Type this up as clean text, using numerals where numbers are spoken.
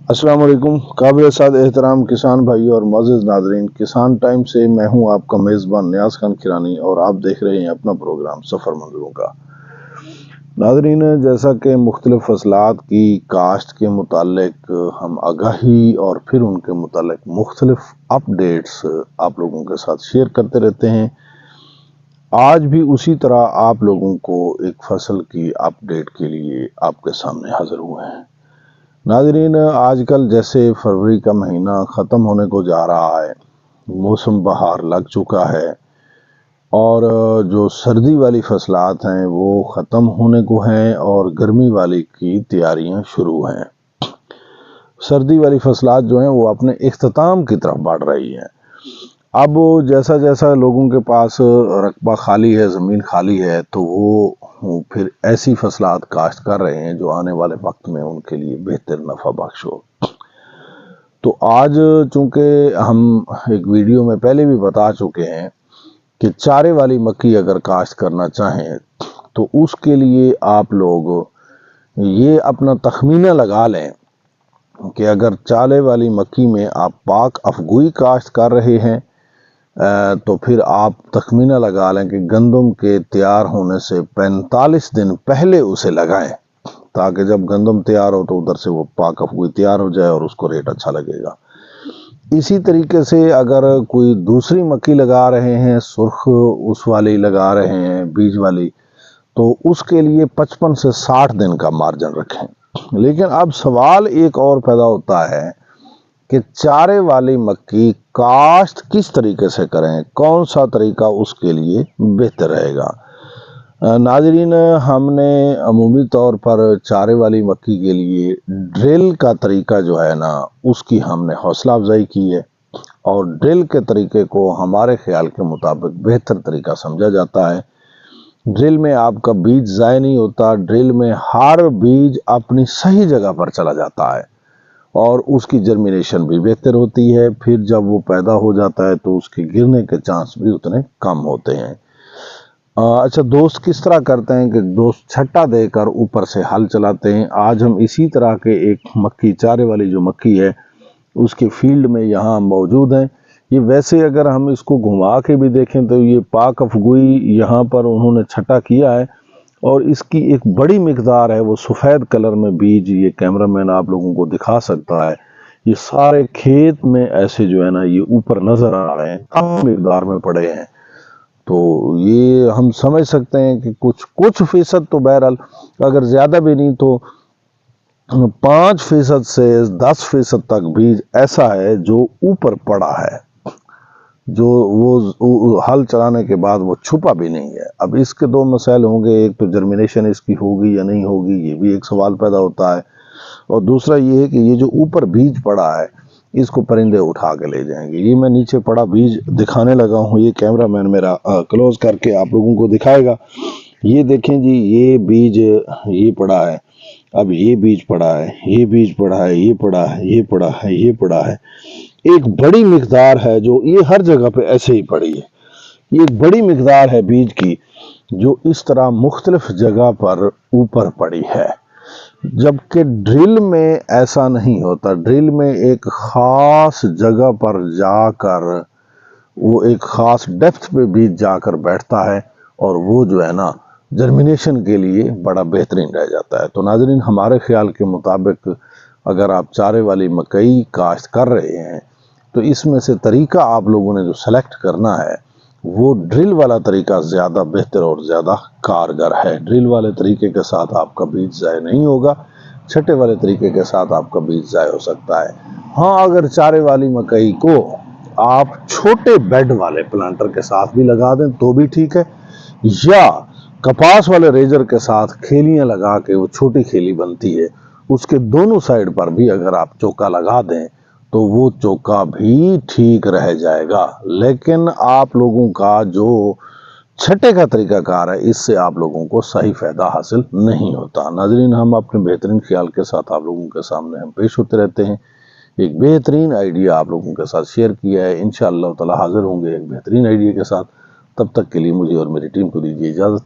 अस्सलाम वालेकुम। काबिल साद एहतराम किसान भाइयों और मोअज़्ज़िज़ नाज़रीन, किसान टाइम से मैं हूं आपका मेज़बान नियाज़ खान किरानी और आप देख रहे हैं अपना प्रोग्राम सफ़र मंज़िलों का। नाज़रीन, जैसा कि मुख्तलिफ़ फसलात की काश्त के मुतालिक हम आगाही और फिर उनके मुतालिक मुख्तलिफ़ अपडेट्स आप लोगों के साथ शेयर करते रहते हैं, आज भी उसी तरह आप लोगों को एक फसल की अपडेट के लिए आपके सामने हाजिर हुए हैं। नाज़रीन, आजकल जैसे फरवरी का महीना ख़त्म होने को जा रहा है, मौसम बहार लग चुका है और जो सर्दी वाली फसलात हैं वो ख़त्म होने को हैं और गर्मी वाली की तैयारियां शुरू हैं। सर्दी वाली फसलात जो हैं वो अपने इख्तिताम की तरफ बढ़ रही हैं। अब जैसा जैसा लोगों के पास रकबा खाली है, ज़मीन खाली है, तो वो फिर ऐसी फसलात काश्त कर रहे हैं जो आने वाले वक्त में उनके लिए बेहतर नफ़ा बख्श हो। तो आज चूंकि हम एक वीडियो में पहले भी बता चुके हैं कि चारे वाली मक्की अगर काश्त करना चाहें तो उसके लिए आप लोग ये अपना तखमीना लगा लें कि अगर चारे वाली मक्की में आप पाक अफगुई काश्त कर रहे हैं तो फिर आप तखमीना लगा लें कि गंदम के तैयार होने से 45 दिन पहले उसे लगाएं, ताकि जब गंदम तैयार हो तो उधर से वो पाक अफगुई तैयार हो जाए और उसको रेट अच्छा लगेगा। इसी तरीके से अगर कोई दूसरी मक्की लगा रहे हैं, सुर्ख उस वाली लगा रहे हैं, बीज वाली, तो उसके लिए 55 से 60 दिन का मार्जिन रखें। लेकिन अब सवाल एक और पैदा होता है कि चारे वाली मक्की काश्त किस तरीके से करें, कौन सा तरीका उसके लिए बेहतर रहेगा। नाज़रीन, हमने अमूमी तौर पर चारे वाली मक्की के लिए ड्रिल का तरीका जो है ना, उसकी हमने हौसला अफजाई की है और ड्रिल के तरीके को हमारे ख्याल के मुताबिक बेहतर तरीका समझा जाता है। ड्रिल में आपका बीज ज़ाय नहीं होता, ड्रिल में हर बीज अपनी सही जगह पर चला जाता है और उसकी जर्मिनेशन भी बेहतर होती है। फिर जब वो पैदा हो जाता है तो उसके गिरने के चांस भी उतने कम होते हैं। अच्छा, दोस्त किस तरह करते हैं कि दोस्त छट्टा देकर ऊपर से हल चलाते हैं। आज हम इसी तरह के एक मक्की, चारे वाली जो मक्की है, उसके फील्ड में यहाँ मौजूद हैं। ये वैसे अगर हम इसको घुमा के भी देखें तो ये पाक अफगुई यहाँ पर उन्होंने छट्टा किया है और इसकी एक बड़ी मिकदार है, वो सफ़ेद कलर में बीज, ये कैमरामैन आप लोगों को दिखा सकता है। ये सारे खेत में ऐसे जो है ना, ये ऊपर नज़र आ रहे हैं, कम मिकदार में पड़े हैं। तो ये हम समझ सकते हैं कि कुछ फीसद तो बहरहाल, अगर ज़्यादा भी नहीं तो 5% से 10% तक बीज ऐसा है जो ऊपर पड़ा है, जो वो हल चलाने के बाद वो छुपा भी नहीं है। अब इसके दो मसाइल होंगे, एक तो जर्मिनेशन इसकी होगी या नहीं होगी, ये भी एक सवाल पैदा होता है, और दूसरा ये है कि ये जो ऊपर बीज पड़ा है इसको परिंदे उठा के ले जाएंगे। ये मैं नीचे पड़ा बीज दिखाने लगा हूँ, ये कैमरामैन मेरा क्लोज करके आप लोगों को दिखाएगा। ये देखें जी, ये बीज ये पड़ा है, अब ये बीज पड़ा है, ये बीज पड़ा है, ये पड़ा है, ये पड़ा है, ये पड़ा है। एक बड़ी मिकदार है जो ये हर जगह पे ऐसे ही पड़ी है। ये एक बड़ी मिकदार है बीज की जो इस तरह मुख्तलिफ जगह पर ऊपर पड़ी है, जबकि ड्रिल में ऐसा नहीं होता। ड्रिल में एक ख़ास जगह पर जाकर, वो एक ख़ास डेप्थ पे बीज जाकर बैठता है और वो जो है ना, जर्मिनेशन के लिए बड़ा बेहतरीन रह जाता है। तो नाज़रीन, हमारे ख्याल के मुताबिक अगर आप चारे वाली मकई काश्त कर रहे हैं तो इसमें से तरीका आप लोगों ने जो सेलेक्ट करना है वो ड्रिल वाला तरीका ज़्यादा बेहतर और ज़्यादा कारगर है। ड्रिल वाले तरीके के साथ आपका बीज ज़ाय नहीं होगा, छट्टे वाले तरीके के साथ आपका बीज ज़ाय हो सकता है। हाँ, अगर चारे वाली मकई को आप छोटे बेड वाले प्लांटर के साथ भी लगा दें तो भी ठीक है, या कपास वाले रेजर के साथ खेलियां लगा के, वो छोटी खेली बनती है, उसके दोनों साइड पर भी अगर आप चौका लगा दें तो वो चौका भी ठीक रह जाएगा। लेकिन आप लोगों का जो छठे का तरीकाकार है, इससे आप लोगों को सही फायदा हासिल नहीं होता। नाजरीन, हम अपने बेहतरीन ख्याल के साथ आप लोगों के सामने हम पेश होते रहते हैं। एक बेहतरीन आइडिया आप लोगों के साथ शेयर किया है, इंशाअल्लाह ताला हाजिर होंगे एक बेहतरीन आइडिया के साथ। तब तक के लिए मुझे और मेरी टीम को दीजिए इजाज़त।